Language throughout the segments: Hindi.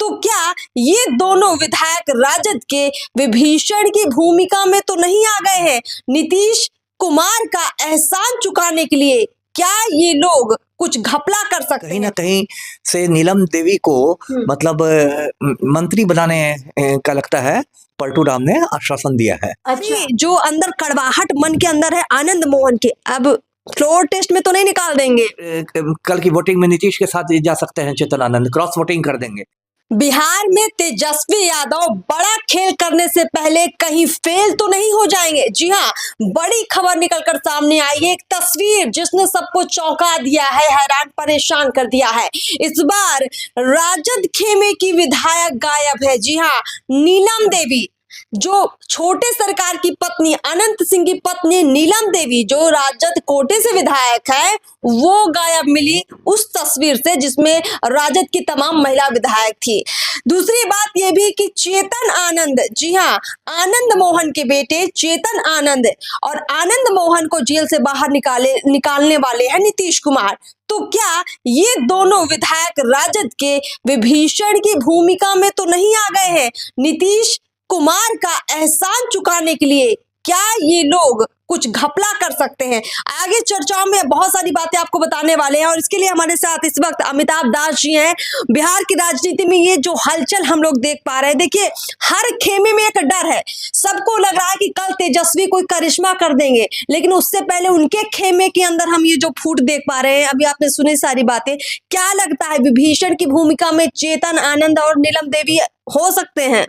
तो क्या ये दोनों विधायक राजद के विभीषण की भूमिका में तो नहीं आ गए हैं? नीतीश कुमार का एहसान चुकाने के लिए क्या ये लोग कुछ घपला कर सकते कहीं ना हैं? कहीं से नीलम देवी को मतलब मंत्री बनाने का लगता है पलटू राम ने आश्वासन दिया है। अच्छा, जो अंदर कड़वाहट मन के अंदर है आनंद मोहन के, अब फ्लोर टेस्ट में तो नहीं निकाल देंगे। कल की वोटिंग में नीतीश के साथ जा सकते हैं चेतन आनंद, क्रॉस वोटिंग कर देंगे। बिहार में तेजस्वी यादव बड़ा खेल करने से पहले कहीं फेल तो नहीं हो जाएंगे। जी हाँ, बड़ी खबर निकलकर सामने आई है, एक तस्वीर जिसने सबको चौंका दिया है, हैरान परेशान कर दिया है। इस बार राजद खेमे की विधायक गायब है। जी हाँ, नीलम देवी, जो छोटे सरकार की पत्नी अनंत सिंह की पत्नी नीलम देवी, जो राजद कोटे से विधायक है, वो गायब मिली उस तस्वीर से जिसमें राजद की तमाम महिला विधायक थी। दूसरी बात यह भी कि चेतन आनंद, जी हाँ, आनंद मोहन के बेटे चेतन आनंद, और आनंद मोहन को जेल से बाहर निकालने वाले हैं नीतीश कुमार। तो क्या ये दोनों विधायक राजद के विभीषण की भूमिका में तो नहीं आ गए हैं? नीतीश कुमार का एहसान चुकाने के लिए क्या ये लोग कुछ घपला कर सकते हैं? आगे चर्चाओं में बहुत सारी बातें आपको बताने वाले हैं और इसके लिए हमारे साथ इस वक्त अमिताभ दास जी हैं। बिहार की राजनीति में ये जो हलचल हम लोग देख पा रहे हैं, देखिए हर खेमे में एक डर है। सबको लग रहा है कि कल तेजस्वी कोई करिश्मा कर देंगे, लेकिन उससे पहले उनके खेमे के अंदर हम ये जो फूट देख पा रहे हैं, अभी आपने सुनी सारी बातें। क्या लगता है विभीषण की भूमिका में चेतन आनंद और नीलम देवी हो सकते हैं?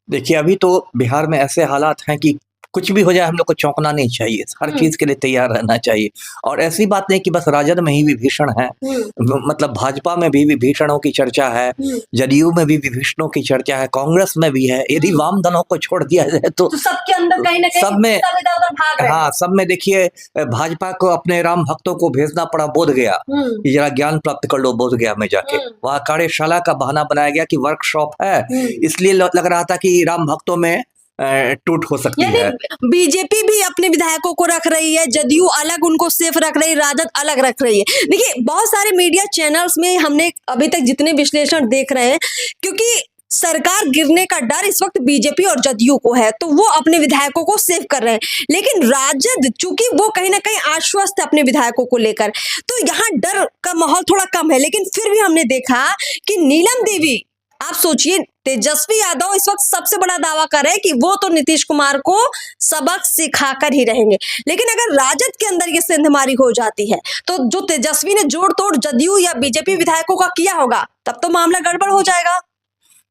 देखिए, अभी तो बिहार में ऐसे हालात हैं कि कुछ भी हो जाए हम लोग को चौंकना नहीं चाहिए, हर चीज के लिए तैयार रहना चाहिए। और ऐसी बात नहीं कि बस राजद में ही विभीषण है, मतलब भाजपा में भी विभीषणों की चर्चा है, जदयू में भी विभीषणों की चर्चा है, कांग्रेस में भी है। यदि वाम दलों को छोड़ दिया जाए तो सबके अंदर कहीं ना कहीं सब में, भाग रहे हैं। हाँ, सब में देखिए भाजपा को अपने राम भक्तों को भेजना पड़ा बोध गया कि जरा ज्ञान प्राप्त कर लो बोध गया में जाके। वहाँ कार्यशाला का बहाना बनाया गया कि वर्कशॉप है, इसलिए लग रहा था कि राम भक्तों में टूट हो सकती है। बीजेपी भी अपने विधायकों को रख रही है, जदयू अलग उनको सेफ रख रही है, राजद अलग रख रही है। देखिए बहुत सारे मीडिया चैनल्स में हमने अभी तक जितने विश्लेषण देख रहे हैं, क्योंकि सरकार गिरने का डर इस वक्त बीजेपी और जदयू को है, तो वो अपने विधायकों को सेव कर रहे हैं। लेकिन राजद चूंकि वो कहीं ना कहीं आश्वस्त है अपने विधायकों को लेकर, तो यहाँ डर का माहौल थोड़ा कम है। लेकिन फिर भी हमने देखा कि नीलम देवी, आप सोचिए, तेजस्वी यादव इस वक्त सबसे बड़ा दावा कर रहे हैं कि वो तो नीतीश कुमार को सबक सिखाकर ही रहेंगे। लेकिन अगर राजद के अंदर ये सेंधमारी हो जाती है, तो जो तेजस्वी ने जोड़ तोड़ जदयू या बीजेपी विधायकों का किया होगा, तब तो मामला गड़बड़ हो जाएगा।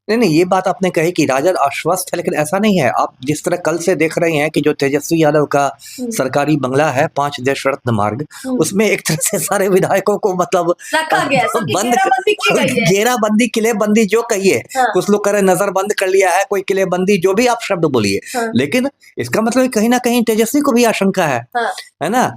नहीं, ये बात आपने कही कि राजद आश्वस्त है, लेकिन ऐसा नहीं है। आप जिस तरह कल से देख रहे हैं कि जो तेजस्वी यादव का सरकारी बंगला है 5 देश रत्न मार्ग, उसमें एक तरह से सारे विधायकों को मतलब रखा गया है, घेराबंदी, किलेबंदी जो कहिए। कुछ लोग करें नजरबंद कर लिया है, कोई किलेबंदी, जो भी आप शब्द बोलिए। लेकिन इसका मतलब कहीं ना कहीं तेजस्वी को भी आशंका है ना,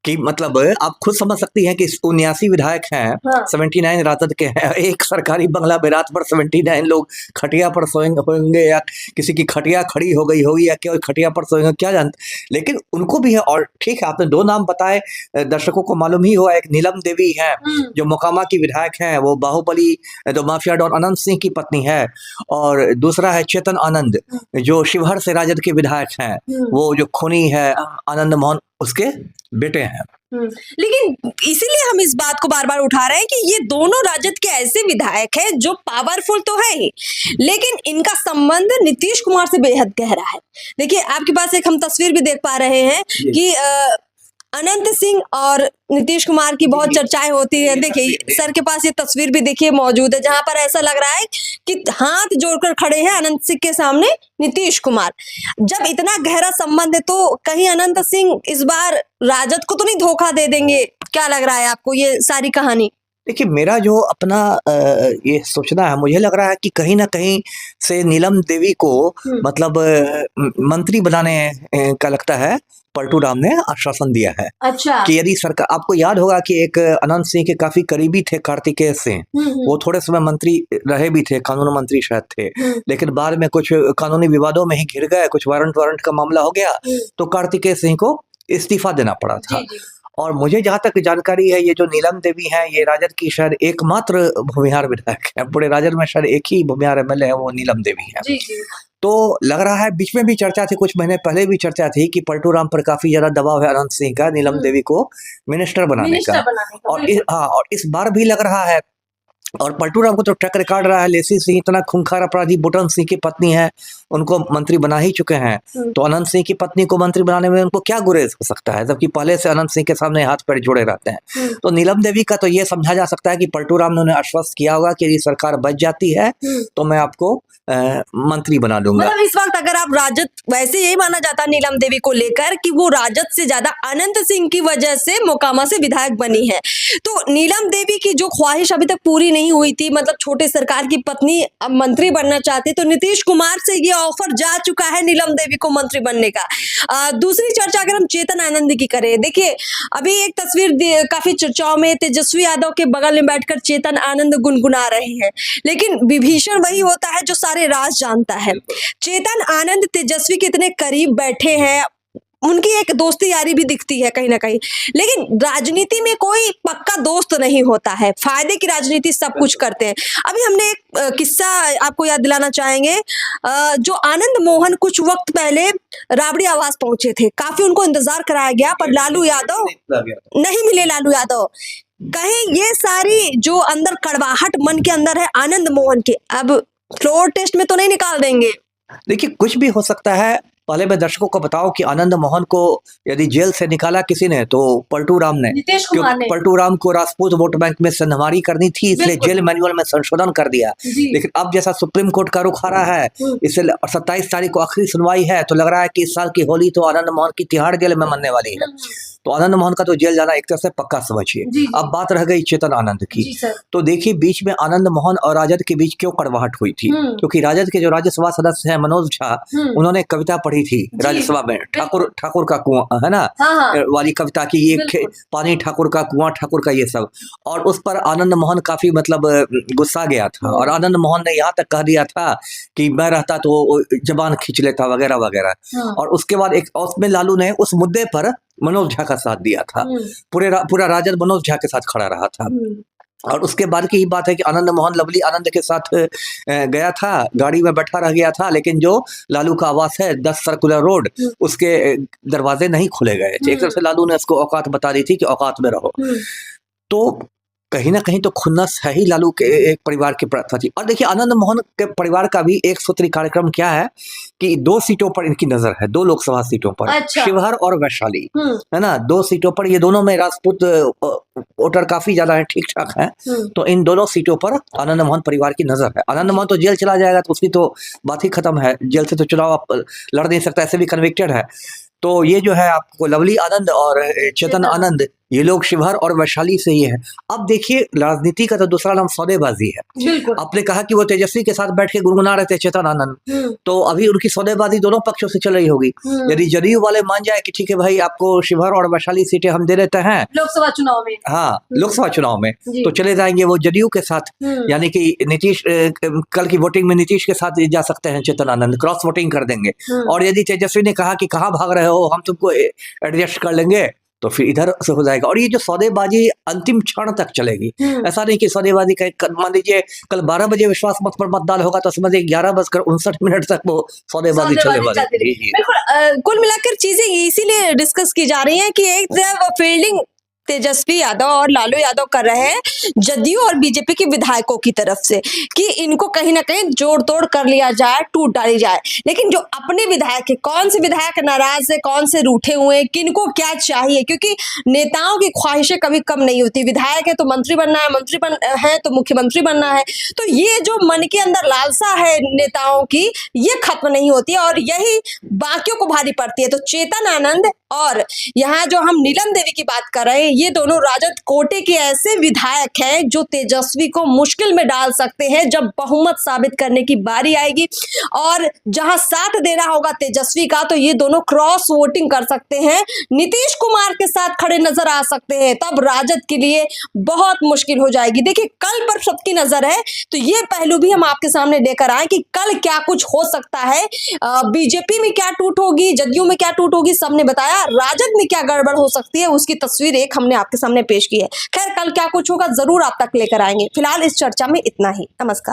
कि मतलब आप खुद समझ सकती हैं कि 79 विधायक हैं, 79 राजद के हैं, एक सरकारी बंगला विराट पर 79 लोग खटिया पर सोएंगे होंगे, या किसी की खटिया खड़ी हो गई होगी, या क्या खटिया पर सोएंगे, क्या जानते। लेकिन उनको भी है। और ठीक है, आपने 2 नाम बताए, दर्शकों को मालूम ही हुआ। एक नीलम देवी है जो मोकामा की विधायक हैं, वो बाहुबली तो माफिया डॉन अनंत सिंह की पत्नी है, और दूसरा है चेतन आनंद जो शिवहर से राजद के विधायक हैं, वो जो खूनी है आनंद मोहन, उसके बेटे हैं। लेकिन इसीलिए हम इस बात को बार बार उठा रहे हैं कि ये दोनों राजद के ऐसे विधायक हैं जो पावरफुल तो है ही, लेकिन इनका संबंध नीतीश कुमार से बेहद गहरा है। देखिए आपके पास एक हम तस्वीर भी देख पा रहे हैं कि अनंत सिंह और नीतीश कुमार की बहुत चर्चाएं होती है। देखिए सर के पास ये तस्वीर भी देखिए मौजूद है, जहां पर ऐसा लग रहा है कि हाथ जोड़कर खड़े हैं अनंत सिंह के सामने नीतीश कुमार। जब इतना गहरा संबंध है, तो कहीं अनंत सिंह इस बार राजद को तो नहीं धोखा दे देंगे? क्या लग रहा है आपको ये सारी कहानी? देखिए, मेरा जो अपना ये सोचना है, मुझे लग रहा है कि कहीं ना कहीं से नीलम देवी को मतलब मंत्री बनाने का लगता है पलटू राम ने आश्वासन दिया है। अच्छा। कि यदि सरकार, आपको याद होगा कि एक अनंत सिंह के काफी करीबी थे कार्तिकेय सिंह, वो थोड़े समय मंत्री रहे भी थे, कानून मंत्री शायद थे, लेकिन बाद में कुछ कानूनी विवादों में ही घिर गए, कुछ वारंट का मामला हो गया, तो कार्तिकेय सिंह को इस्तीफा देना पड़ा था। और मुझे जहां तक जानकारी है, ये जो नीलम देवी हैं, ये राजद की शायद एकमात्र भूमिहार विधायक है। पूरे राजद में शायद एक ही भूमिहार एमएलए है, वो नीलम देवी है। जी जी। तो लग रहा है बीच में भी चर्चा थी, कुछ महीने पहले भी चर्चा थी कि पलटू राम पर काफी ज्यादा दबाव है अनंत सिंह का नीलम देवी को मिनिस्टर बनाने का। और इस बार भी लग रहा है। और पलटू राम को तो ट्रैक रिकॉर्ड रहा है, लेसी सिंह इतना खूंखार अपराधी बुटन सिंह की पत्नी है, उनको मंत्री बना ही चुके हैं। तो अनंत सिंह की पत्नी को मंत्री बनाने में उनको क्या गुरेज हो सकता है, जबकि पहले से अनंत सिंह के सामने हाथ पैर जोड़े रहते हैं। तो नीलम देवी का तो ये समझा जा सकता है कि पलटू राम ने उन्हें आश्वस्त किया होगा कि यदि सरकार बच जाती है तो मैं आपको मंत्री बना दूंगा। मतलब इस वक्त अगर आप राजद, वैसे यही माना जाता है नीलम देवी को लेकर कि वो राजद से ज्यादा अनंत सिंह की वजह से मोकामा से विधायक बनी है। तो नीलम देवी की जो ख्वाहिश अभी तक पूरी नहीं हुई थी, मतलब छोटे सरकार की पत्नी अब मंत्री बनना चाहती, तो नीतीश कुमार से ये ऑफर जा चुका है नीलम देवी को मंत्री बनने का। दूसरी चर्चा अगर हम चेतन आनंद की करें, देखिए अभी एक तस्वीर काफी चर्चाओं में, तेजस्वी यादव के बगल में बैठकर चेतन आनंद गुनगुना रहे हैं, लेकिन विभीषण वही होता है जो सारे राज जानता है। चेतन आनंद तेजस्वी के इतने करीब बैठे हैं, उनकी एक दोस्ती यारी भी दिखती है कहीं ना कहीं, लेकिन राजनीति में कोई पक्का दोस्त नहीं होता है, फायदे की राजनीति सब कुछ करते हैं। अभी हमने एक किस्सा आपको याद दिलाना चाहेंगे, जो आनंद मोहन कुछ वक्त पहले राबड़ी आवास पहुंचे थे, काफी उनको इंतजार कराया गया, पर लालू यादव नहीं मिले। लालू यादव कहीं ये सारी जो अंदर कड़वाहट मन के अंदर है आनंद मोहन के, अब फ्लोर टेस्ट में तो नहीं निकाल देंगे। देखिए कुछ भी हो सकता है। पहले मैं दर्शकों को बताऊं कि आनंद मोहन को यदि जेल से निकाला किसी ने तो पलटू राम ने, पलटू राम को राजपूत वोट बैंक में संधमारी करनी थी, इसलिए जेल मैनुअल में संशोधन कर दिया। लेकिन अब जैसा सुप्रीम कोर्ट का रुख आ रहा है, इसलिए 27 तारीख को आखिरी सुनवाई है, तो लग रहा है कि इस साल की होली तो आनंद मोहन की तिहाड़ जेल में मनने वाली है। तो आनंद मोहन का तो जेल जाना एक तरह से पक्का समझिए। अब बात रह गई चेतन आनंद की। तो देखिए बीच में आनंद मोहन और राजद के बीच क्यों कड़वाहट हुई थी, क्योंकि राजद के जो राज्यसभा सदस्य हैं मनोज झा, उन्होंने कविता पढ़ी थी राज्यसभा में, ठाकुर का कुआं है ना, वाली कविता की, ये पानी ठाकुर का कुआं ठाकुर का, ये सब। और उस पर आनंद मोहन काफी मतलब गुस्सा गया था, और आनंद मोहन ने यहाँ तक कह दिया था कि मैं रहता तो जबान खींच लेता वगैरह वगैरह। और उसके बाद एक उसमें लालू ने उस मुद्दे पर मनोज झा का साथ दिया था, पूरा राजद मनोज झा के साथ खड़ा रहा था। और उसके बाद की ही बात है कि आनंद मोहन लवली आनंद के साथ गया था, गाड़ी में बैठा रह गया था, लेकिन जो लालू का आवास है 10 सर्कुलर रोड, उसके दरवाजे नहीं खुले गए। एक तरफ से लालू ने उसको औकात बता दी थी कि औकात में रहो। तो कहीं ना कहीं तो खुन्नस है ही लालू के एक परिवार के प्रति। और देखिए आनंद मोहन के परिवार का भी एक सूत्री कार्यक्रम क्या है कि 2 सीटों पर इनकी नजर है, 2 लोकसभा सीटों पर। अच्छा। शिवहर और वैशाली, है ना, 2 सीटों पर, ये दोनों में राजपूत वोटर काफी ज्यादा है, ठीक ठाक है। तो इन दोनों सीटों पर आनंद मोहन परिवार की नजर है। आनंद मोहन तो जेल चला जाएगा तो उसकी तो बात ही खत्म है, जेल से तो चुनाव लड़ नहीं सकता, ऐसे भी कन्विक्टेड है। तो ये जो है आपको लवली आनंद और चेतन आनंद, ये लोग शिवहर और वैशाली से ही है। अब देखिए राजनीति का तो दूसरा नाम सौदेबाजी है। आपने कहा कि वो तेजस्वी के साथ बैठ के गुनगुना रहे थे चेतन आनंद, तो अभी उनकी सौदेबाजी दोनों पक्षों से चल रही होगी। यदि जदयू वाले मान जाए कि ठीक है भाई आपको शिवहर और वैशाली सीटें हम दे देते हैं लोकसभा चुनाव में, हाँ लोकसभा चुनाव में, तो चले जाएंगे वो जदयू के साथ, यानी कि नीतीश कल की वोटिंग में नीतीश के साथ जा सकते हैं चेतन आनंद, क्रॉस वोटिंग कर देंगे। और यदि तेजस्वी ने कहा कि कहाँ भाग रहे हो, हम तुमको एडजस्ट कर लेंगे, तो फिर इधर से हो जाएगा। और ये जो सौदेबाजी अंतिम क्षण तक चलेगी, ऐसा नहीं कि सौदेबाजी का मान लीजिए कल 12 बजे विश्वास मत पर मतदान होगा तो समझिए 11:59 तक वो सौदेबाजी चले वाली। कुल मिलाकर चीजें इसीलिए डिस्कस की जा रही है कि एक तरफ फील्डिंग तेजस्वी यादव और लालू यादव कर रहे हैं जदयू और बीजेपी के विधायकों की तरफ से कि इनको कहीं ना कहीं जोड़ तोड़ कर लिया जाए, टूट डाली जाए। लेकिन जो अपने विधायक है, कौन से विधायक नाराज है, कौन से रूठे हुए हैं, किनको क्या चाहिए, क्योंकि नेताओं की ख्वाहिशें कभी कम नहीं होती। विधायक है तो मंत्री बनना है, मंत्री है तो मुख्यमंत्री बनना है, तो ये जो मन के अंदर लालसा है नेताओं की, ये खत्म नहीं होती है और यही बाकियों को भारी पड़ती है। तो चेतन आनंद और यहाँ जो हम नीलम देवी की बात कर रहे हैं, ये दोनों राजद कोटे के ऐसे विधायक हैं जो तेजस्वी को मुश्किल में डाल सकते हैं जब बहुमत साबित करने की बारी आएगी। और जहां साथ देना होगा तेजस्वी का, तो ये दोनों क्रॉस वोटिंग कर सकते हैं, नीतीश कुमार के साथ खड़े नजर आ सकते हैं। तब राजद के लिए बहुत मुश्किल हो जाएगी। देखिए, कल पर सबकी नजर है, तो ये पहलू भी हम आपके सामने लेकर आए कि कल क्या कुछ हो सकता है। बीजेपी में क्या टूट होगी, जदयू में क्या टूट होगी, सबने बताया। राजद में क्या गड़बड़ हो सकती है, उसकी तस्वीर एक हमने आपके सामने पेश की है। खैर, कल क्या कुछ होगा जरूर आप तक लेकर आएंगे। फिलहाल इस चर्चा में इतना ही। नमस्कार।